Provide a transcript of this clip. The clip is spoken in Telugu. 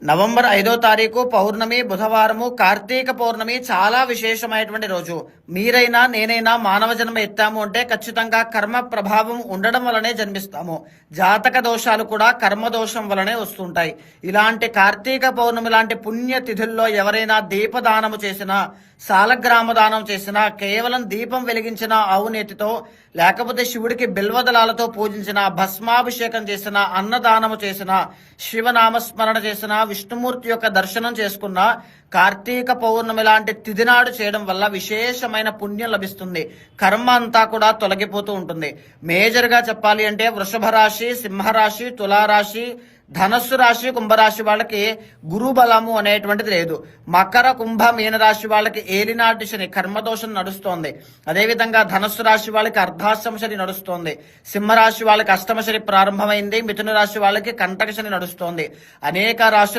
నవంబర్ 5వ తారీఖు పౌర్ణమి బుధవారము కార్తీక పౌర్ణమి చాలా విశేషమైనటువంటి రోజు. మీరైనా నేనైనా మానవ జన్మ ఎత్తాము అంటే ఖచ్చితంగా కర్మ ప్రభావం ఉండడం వలనే జన్మిస్తాము. జాతక దోషాలు కూడా కర్మ దోషం వలనే వస్తుంటాయి. ఇలాంటి కార్తీక పౌర్ణమి లాంటి పుణ్య తిథుల్లో ఎవరైనా దీపదానము చేసినా, సాలగ్రామ దానం చేసినా, కేవలం దీపం వెలిగించిన ఆవు నేతితో, లేకపోతే శివుడికి బిల్వదళాలతో పూజించిన, భస్మాభిషేకం చేసిన, అన్నదానము చేసిన, శివనామస్మరణ చేసిన, విష్ణుమూర్తి యొక్క దర్శనం చేసుకున్న కార్తీక పౌర్ణమి లాంటి తిథినాడు చేయడం వల్ల విశేషమైన పుణ్యం లభిస్తుంది. కర్మ అంతా కూడా తొలగిపోతూ ఉంటుంది. మేజర్ గా చెప్పాలి అంటే వృషభ రాశి, సింహరాశి, తులారాశి, ధనస్సు రాశి, కుంభరాశి వాళ్ళకి గురు బలము అనేటువంటిది లేదు. మకర, కుంభ, మీనరాశి వాళ్ళకి ఏలినాటి శని కర్మదోషం నడుస్తోంది. అదేవిధంగా ధనస్సు రాశి వాళ్ళకి అర్ధాష్టమ శని నడుస్తోంది. సింహరాశి వాళ్ళకి అష్టమ శని ప్రారంభమైంది. మిథున రాశి వాళ్ళకి కంటక శని నడుస్తోంది. అనేక రాశుల